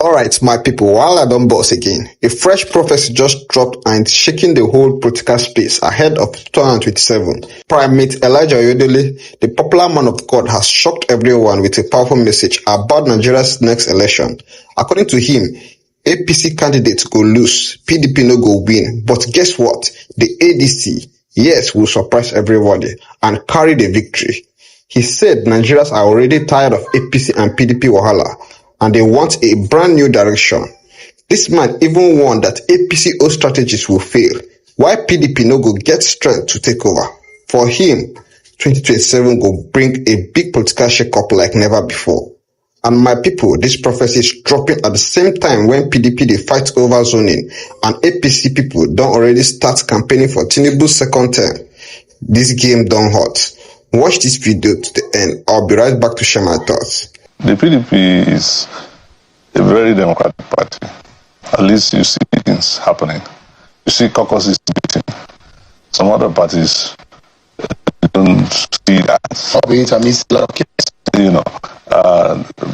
Alright, my people, while I don't boss again, a fresh prophecy just dropped and it's shaking the whole political space ahead of 2027. Primate Elijah Oyedele, the popular man of God, has shocked everyone with a powerful message about Nigeria's next election. According to him, APC candidates go lose, PDP no go win, but guess what? The ADC, yes, will surprise everybody and carry the victory. He said Nigerians are already tired of APC and PDP wahala, and they want a brand new direction. This man even warned that APC old strategies will fail, while PDP no go get strength to take over. For him, 2027 go bring a big political shake-up like never before. And my people, this prophecy is dropping at the same time when PDP they fight over zoning, and APC people don't already start campaigning for Tinubu's second term. This game done hot. Watch this video to the end. I'll be right back to share my thoughts. The PDP is a very democratic party. At least you see things happening. You see caucuses beating. Some other parties don't see that. You know,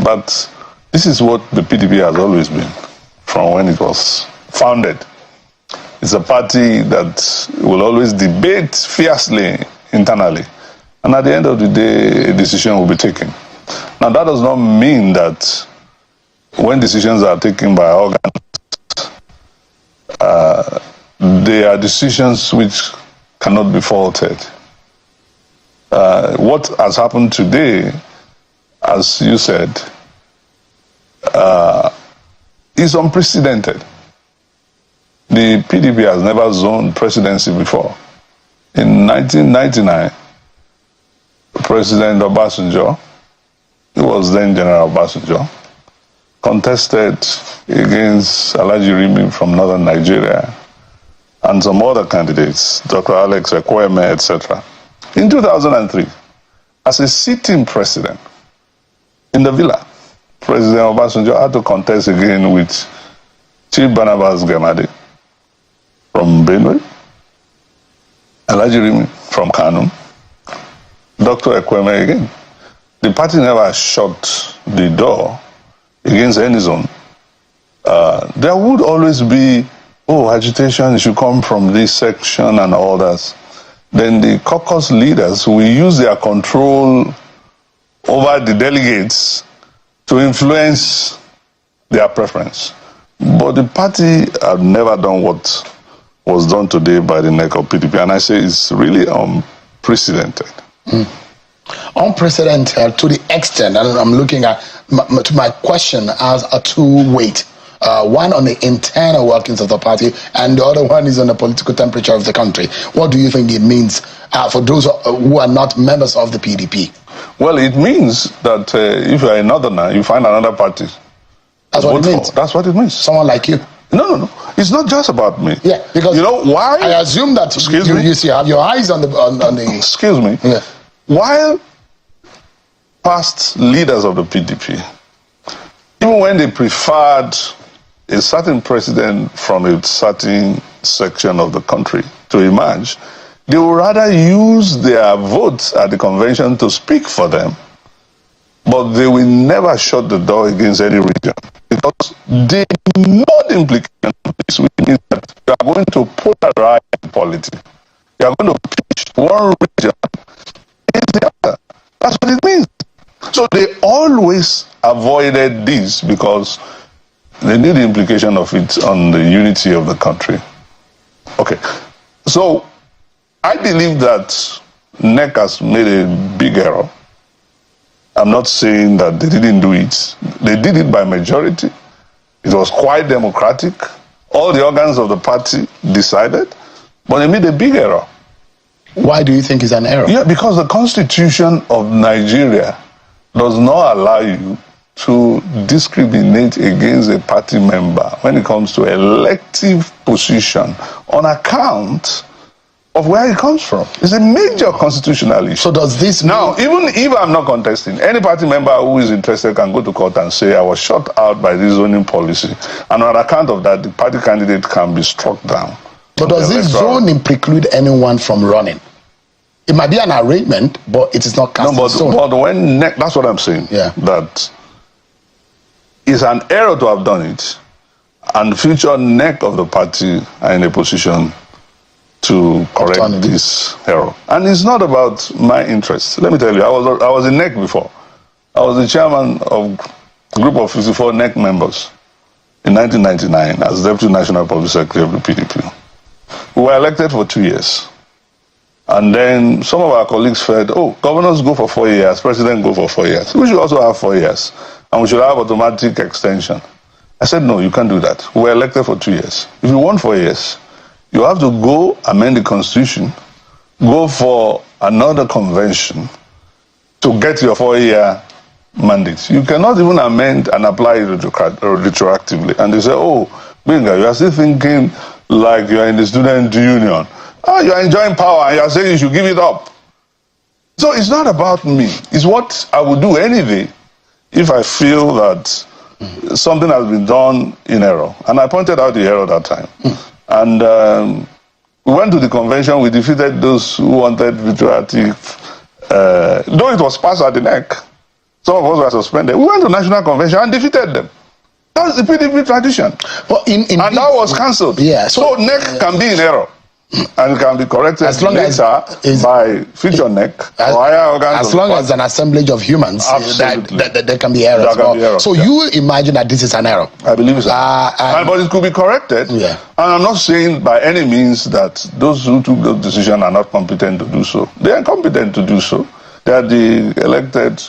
but this is what the PDP has always been from when it was founded. It's a party that will always debate fiercely internally. And at the end of the day, a decision will be taken. Now, that does not mean that when decisions are taken by organs, they are decisions which cannot be faulted. What has happened today, as you said, is unprecedented. The PDP has never zoned presidency before. In 1999, President Obasanjo, who was then General Obasanjo, contested against Alhaji Rimi from northern Nigeria and some other candidates, Dr. Alex Ekweme, etc. In 2003, as a sitting president in the villa, President Obasanjo had to contest again with Chief Barnabas Gamade from Benue, Alhaji Rimi from Kano, Dr. Ekweme again. The party never shut the door against any zone. There would always be, agitation should come from this section and all that. Then the caucus leaders will use their control over the delegates to influence their preference. But the party have never done what was done today by the neck of PDP. And I say it's really unprecedented. Unprecedented to the extent, and I'm looking at my question as a two-weight. One on the internal workings of the party, and the other one is on the political temperature of the country. What do you think it means for those who are not members of the PDP? Well, it means that if you're a northerner, you find another party. That's what it means. That's what it means. Someone like you. No. It's not just about me. Yeah, because you know why? I assume that you have your eyes on the. Excuse me. Yeah. While past leaders of the PDP, even when they preferred a certain president from a certain section of the country to emerge, they would rather use their votes at the convention to speak for them, but they will never shut the door against any region, because they know the implication of this, which means that you are going to polarize politics. You are going to pitch one region against the other. That's what it means. So they always avoided this because they knew the implication of it on the unity of the country. Okay, so I believe that NEC has made a big error. I'm not saying that they didn't do it. They did it by majority. It was quite democratic. All the organs of the party decided, but they made a big error. Why do you think it's an error? Yeah, because the Constitution of Nigeria does not allow you to discriminate against a party member when it comes to elective position on account of where it comes from. It's a major constitutional issue. So does this mean... Now, even if I'm not contesting, any party member who is interested can go to court and say, I was shut out by this zoning policy, and on account of that, the party candidate can be struck down. But does this zoning preclude anyone from running? It might be an arrangement, but it is not cast in stone. But when that's what I'm saying. Yeah. That It's an error to have done it, and the future neck of the party are in a position to correct this error. And it's not about my interests. Let me tell you, I was in NEC before. I was the chairman of a group of 54 NEC members in 1999 as Deputy National Public Secretary of the PDP. We were elected for 2 years. And then some of our colleagues said, oh, governors go for 4 years, president go for 4 years. We should also have 4 years. And we should have automatic extension. I said, no, you can't do that. We were elected for 2 years. If you want 4 years, you have to go amend the constitution, go for another convention to get your 4-year mandate. You cannot even amend and apply it retroactively. And they say, oh, Binga, you are still thinking like you are in the student union. Oh, you are enjoying power and you are saying you should give it up. So it's not about me. It's what I would do anyway if I feel that something has been done in error. And I pointed out the error that time. And we went to the convention, we defeated those who wanted retroactive, though it was passed at the neck. Some of us were suspended. We went to national convention and defeated them. That's the PDP tradition. Well, and that was cancelled. Yeah, so NEC can be in error. And it can be corrected as long later by future NEC or higher organs. As long as an assemblage of humans, that there can be errors. So you imagine that this is an error? I believe so. But it could be corrected. Yeah. And I'm not saying by any means that those who took those decisions are not competent to do so. They are competent to do so. They are the elected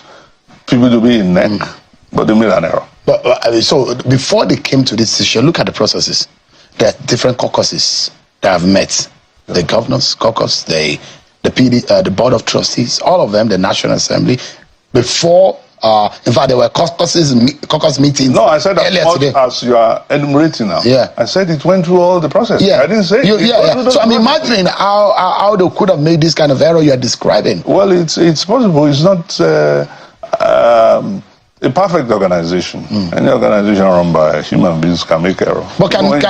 people to be in NEC, but they made an error. But so before they came to this decision, look at the processes. There are different caucuses that have met. The governors caucus, the board of trustees, all of them, the National Assembly. Before, in fact, there were caucus meetings. No, I said that as you are enumerating now. Yeah, I said it went through all the process. Yeah, I didn't say. So I'm imagining how they could have made this kind of error you are describing. Well, it's possible. It's not a perfect organization. Any organization run by human beings can make error. But could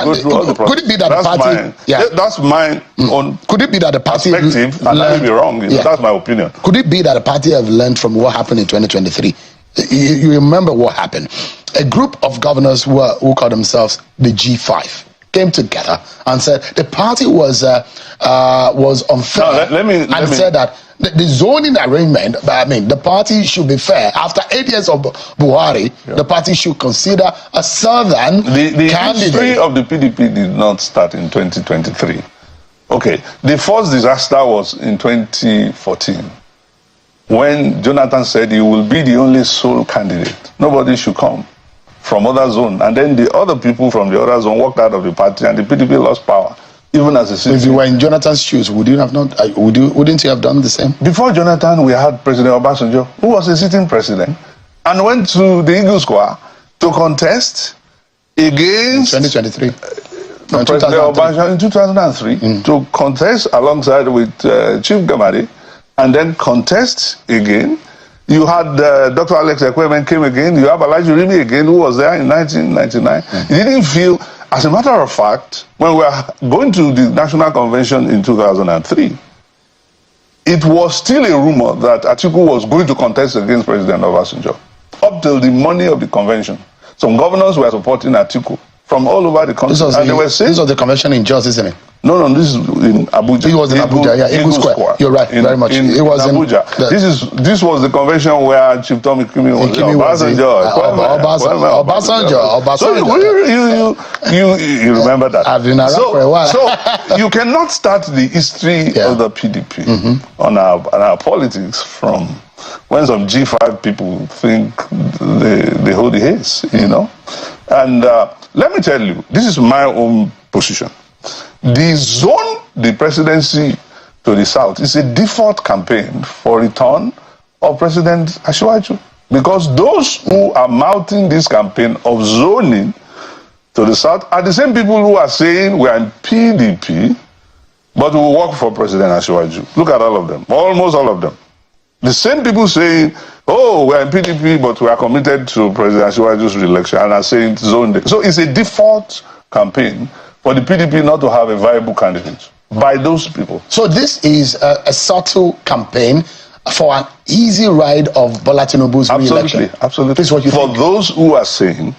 it be that the party? That's my own. Could it be that the party perspective? And I may be wrong. That's my opinion. Could it be that the party have learned from what happened in 2023? You remember what happened? A group of governors who call themselves the G5 came together and said the party was unfair. No, said that the zoning arrangement, the party should be fair. After 8 years of Buhari, the party should consider a southern the candidate. history of the PDP did not start in 2023. Okay, the first disaster was in 2014 when Jonathan said he will be the only sole candidate. Nobody should come from other zone. And then the other people from the other zone walked out of the party and the PDP lost power. Even as a citizen. If you were in Jonathan's shoes, wouldn't you have done the same? Before Jonathan, we had President Obasanjo, who was a sitting president, and went to the Eagle Square to contest against 2023. President Obasanjo in 2003 to contest alongside with Chief Gamari, and then contest again. You had Dr. Alex Ekweme came again. You have Alhaji Rimi again, who was there in 1999. He didn't feel. As a matter of fact, when we were going to the National Convention in 2003, it was still a rumor that Atiku was going to contest against President Obasanjo. Up till the morning of the convention, some governors were supporting Atiku from all over the country. This was the convention in Jos, isn't it? No, this is in Abuja. It was in Abuja, Eagle Square. You're right, very much. It was in Abuja. This was the convention where Chief Tommy Kimi was Obasanjo. So you remember that. I've been around for a while. So you cannot start the history of the PDP on our politics from when some G5 people think they hold the haze, you know. And let me tell you, this is my own position. The zone, the presidency to the south, is a default campaign for return of President Asiwaju. Because those who are mounting this campaign of zoning to the south are the same people who are saying we are in PDP, but we will work for President Asiwaju. Look at all of them, almost all of them. The same people saying, oh, we are in PDP, but we are committed to President Asiwaju's re-election, and are saying zone. So it's a default campaign for the PDP not to have a viable candidate by those people. So this is a subtle campaign for an easy ride of Bola Tinubu's re-election? Absolutely. This is what you For think? those who are saying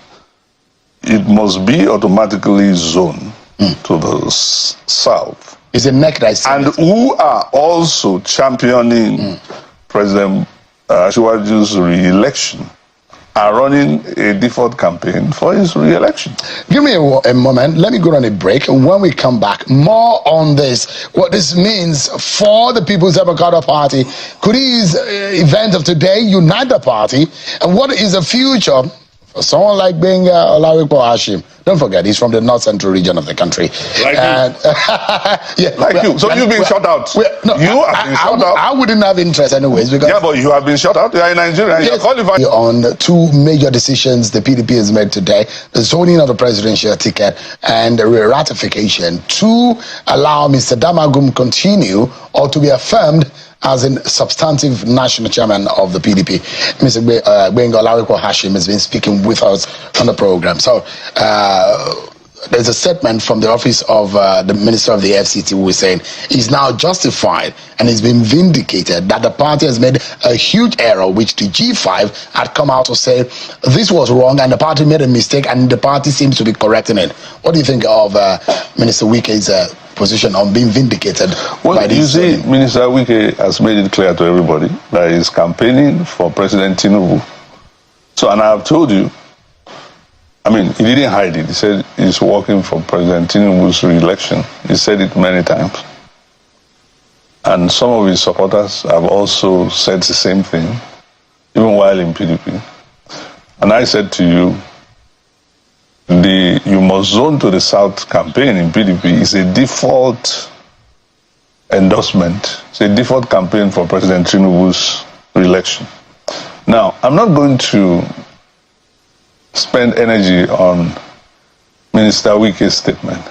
it must be automatically zoned to the south, It's a neck that is and who are also championing President Asiwaju's re-election, are running a default campaign for his re-election. Give me a moment. Let me go on a break. And when we come back, more on this. What this means for the People's Democratic Party. Could these events of today unite the party? And what is the future for someone like Olawale Hashim? Don't forget, he's from the north central region of the country. Like you. Yeah, Like you. So you've been shut out. No, You have been shut out. I wouldn't have interest anyways. Because Yeah, but you have been shut out. You are in Nigeria. And you're qualified. On two major decisions the PDP has made today: the zoning of the presidential ticket and the ratification to allow Mr. Damagum continue or to be affirmed as a substantive national chairman of the PDP. Mr. Olawale Hashim has been speaking with us on the program. So there's a statement from the office of the Minister of the FCT who is saying he's now justified and he's been vindicated that the party has made a huge error, which the G5 had come out to say this was wrong and the party made a mistake and the party seems to be correcting it. What do you think of Minister Wike's position on being vindicated? Well, you see, Minister Wike has made it clear to everybody that he's campaigning for President Tinubu. So, and I have told you, I mean, he didn't hide it. He said he's working for President Tinubu's re-election. He said it many times. And some of his supporters have also said the same thing, even while in PDP. And I said to you, the You Must Zone to the South campaign in PDP is a default endorsement. It's a default campaign for President Tinubu's re-election. Now, I'm not going to spend energy on Minister Wike's statement.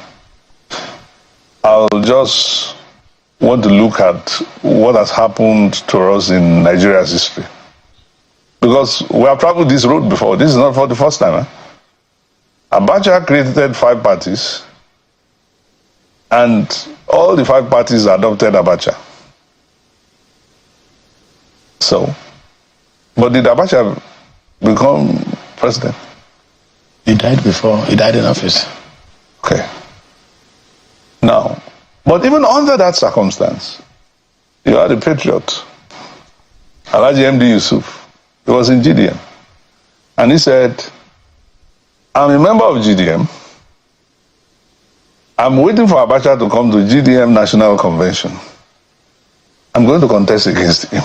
I'll just want to look at what has happened to us in Nigeria's history. Because we have traveled this road before. This is not for the first time. Abacha created 5 parties, and all the 5 parties adopted Abacha. So, but did Abacha become president? He died before. He died in office. Okay. Now, but even under that circumstance, you had a patriot, Alhaji MD Yusuf. He was in GDM. And he said, I'm a member of GDM. I'm waiting for Abacha to come to GDM National Convention. I'm going to contest against him.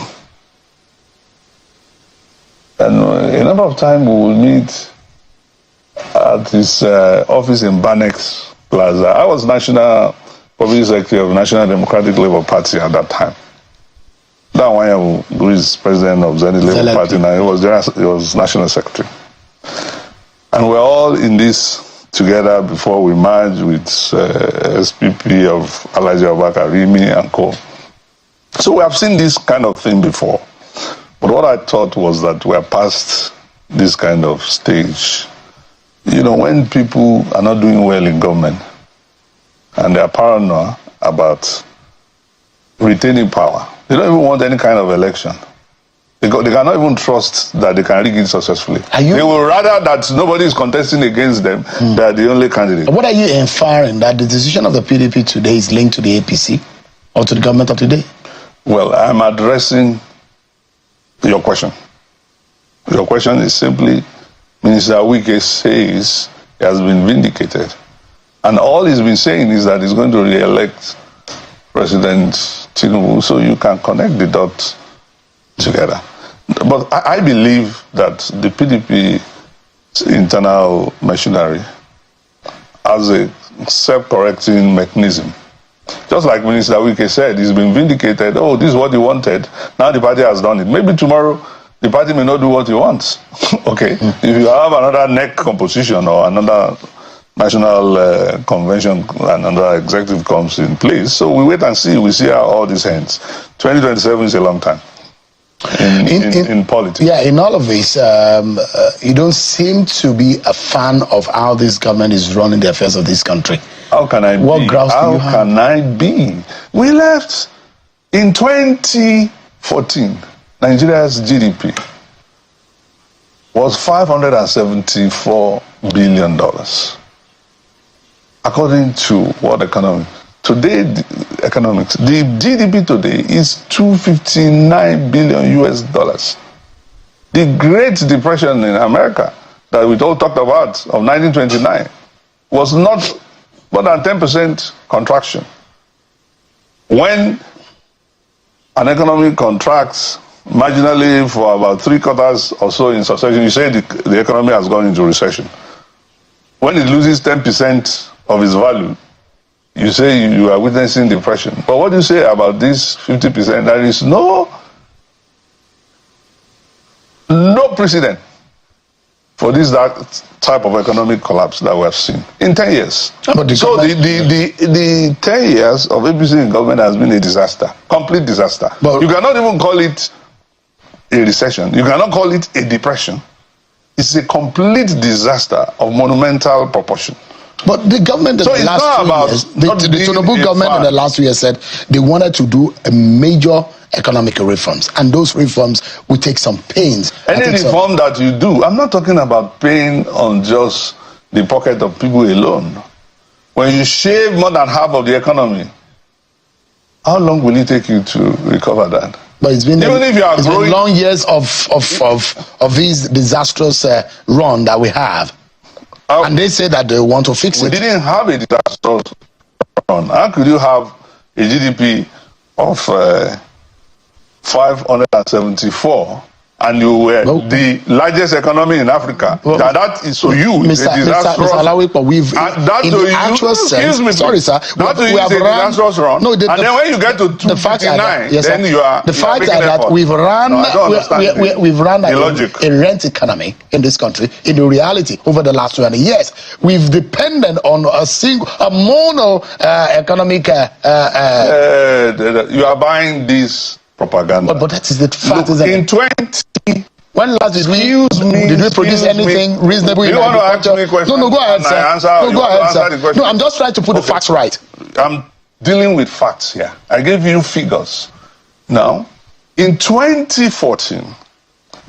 And a number of times we will meet at his office in Banex Plaza. I was National Public Secretary of the National Democratic Labour Party at that time. That one who is president of Zenith Labour Party now, he was National Secretary. And we're all in this together before we merged with SPP of Alhaji Abubakar Rimi and co. So we have seen this kind of thing before. But what I thought was that we're past this kind of stage. You know, when people are not doing well in government and they're paranoid about retaining power, they don't even want any kind of election. They cannot even trust that they can rig it successfully. They will rather that nobody is contesting against them, they're the only candidate. What are you inferring, that the decision of the PDP today is linked to the APC or to the government of today? Well, I'm addressing your question. Your question is simply, Minister Wike says he has been vindicated. And all he's been saying is that he's going to re-elect President Tinubu, so you can connect the dots together. But I believe that the PDP internal machinery has a self-correcting mechanism. Just like Minister Wike said, he's been vindicated. Oh, this is what he wanted. Now the party has done it. Maybe tomorrow the party may not do what he wants. Okay. If you have another NEC composition or another national convention and another executive comes in place, so we wait and see. We see how all this ends. 2027 is a long time. In politics. Yeah, in all of this, you don't seem to be a fan of how this government is running the affairs of this country. How can I what be? grounds How do you have? can I be? We left in 2015. 2014, Nigeria's GDP was $574 billion, according to World Economic. Today, the GDP today is $259 billion US dollars. The Great Depression in America that we all talked about of 1929 was not more than 10% contraction. When an economy contracts marginally for about 3 quarters or so in succession, you say the economy has gone into recession. When it loses 10% of its value, you say you are witnessing depression. But what do you say about this 50%? There is no precedent for that type of economic collapse that we have seen in 10 years. So the 10 years of APC in government has been a disaster, complete disaster. But you cannot even call it a recession. You cannot call it a depression. It's a complete disaster of monumental proportion. But the government in the last 2 years, the Tinubu government in the last 2 years said they wanted to do a major economic reforms, and those reforms will take some pains. Any reform that you do, I'm not talking about paying on just the pocket of people alone. When you shave more than half of the economy, how long will it take you to recover that? But it's been been long years of these disastrous run that we have. And they say that they want to fix it. We didn't have a disastrous run. How could you have a GDP of 574 and you were the largest economy in Africa? That is so you, Mr. Alawipo, we've in the actual sense. Sorry, sir. We have run disastrous run. No, and then when you get to 259, then you are. The fact that we've run a rent economy in this country. In the reality, over the last 20 years, we've depended on a mono economic. You are buying this propaganda. But that is the fact. Look, in 20. When last did we produce anything reasonable in agriculture? No, go ahead, sir. Go ahead, sir. No, I'm just trying to put the facts right. I'm dealing with facts here. I gave you figures. Now, in 2014,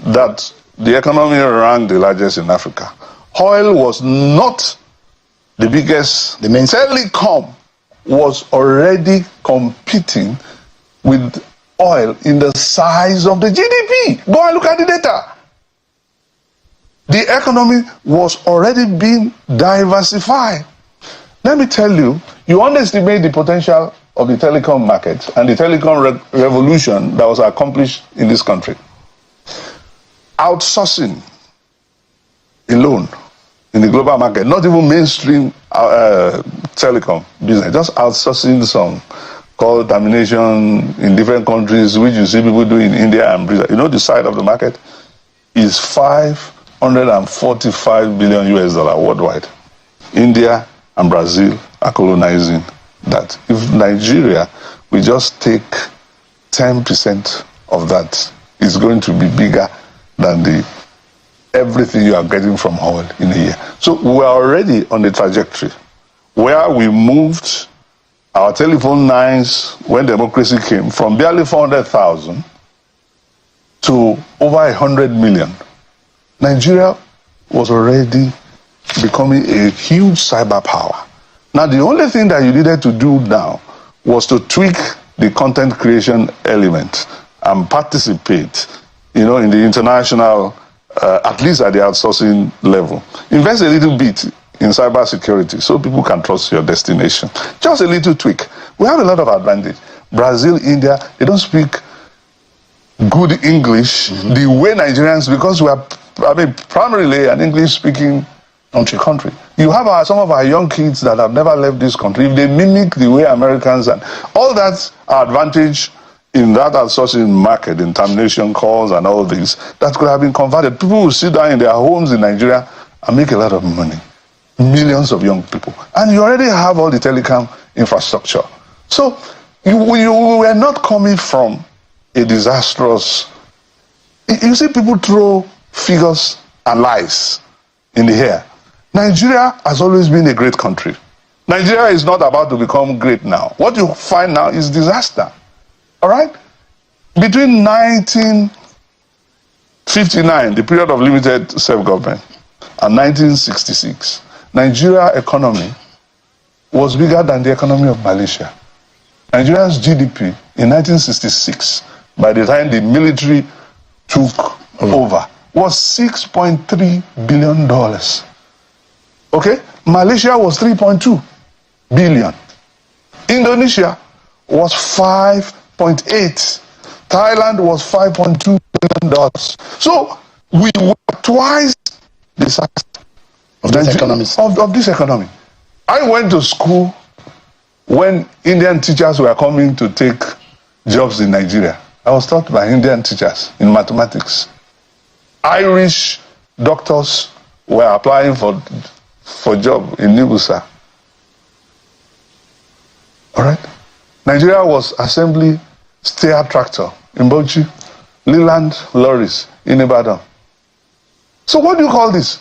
that the economy ranked the largest in Africa. Oil was not the biggest. The main telecom was already competing with oil in the size of the GDP. Go and look at the data. The economy was already being diversified. Let me tell you, you underestimate the potential of the telecom market and the telecom revolution that was accomplished in this country. Outsourcing alone in the global market, not even mainstream telecom business, just outsourcing some called termination in different countries, which you see people do in India and Brazil. You know, the size of the market is $545 billion US worldwide. India and Brazil are colonizing that. If Nigeria will just take 10% of that, it's going to be bigger than everything you are getting from oil in a year. So we are already on the trajectory where we moved our telephone lines, when democracy came, from barely 400,000 to over 100 million. Nigeria was already becoming a huge cyber power. Now, the only thing that you needed to do now was to tweak the content creation element and participate, in the international, at least at the outsourcing level. Invest a little bit in cybersecurity so people can trust your destination. Just a little tweak. We have a lot of advantage. Brazil, India, they don't speak good English the way Nigerians, because we are, primarily an English-speaking country. You have some of our young kids that have never left this country. If they mimic the way Americans and all that advantage in that outsourcing market, in termination calls and all this, that could have been converted. People will sit down in their homes in Nigeria and make a lot of money. Millions of young people. And you already have all the telecom infrastructure. So you were not coming from a disastrous. You see people throw figures and lies in the air. Nigeria has always been a great country. Nigeria is not about to become great now. What you find now is disaster. All right? Between 1959, the period of limited self-government, and 1966, Nigeria economy was bigger than the economy of Malaysia. Nigeria's GDP in 1966, by the time the military took over, was $6.3 billion. Okay? Malaysia was 3.2 billion. Indonesia was 5.8. Thailand was $5.2 billion. So we were twice the size of this economy. I went to school when Indian teachers were coming to take jobs in Nigeria. I was taught by Indian teachers in mathematics. Irish doctors were applying for job in Nibusa. All right? Nigeria was assembly stair tractor in Bauchi, Leland lorries in Ibadan. So what do you call this?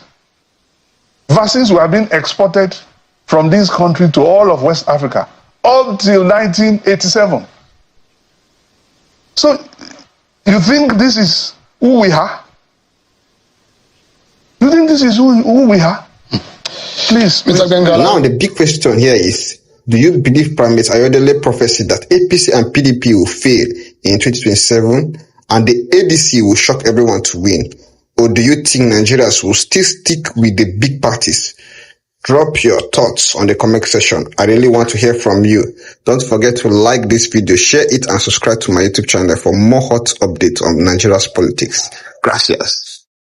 Vaccines were being exported from this country to all of West Africa until 1987. So you think this is who we are? You think this is who we are? Please, Mr. Bengala. Now the big question here is, do you believe Prime Minister Ayodele prophecy that APC and PDP will fail in 2027 and the ADC will shock everyone to win? Or do you think Nigerians will still stick with the big parties? Drop your thoughts on the comment section. I really want to hear from you. Don't forget to like this video, share it, and subscribe to my YouTube channel for more hot updates on Nigeria's politics. Gracias.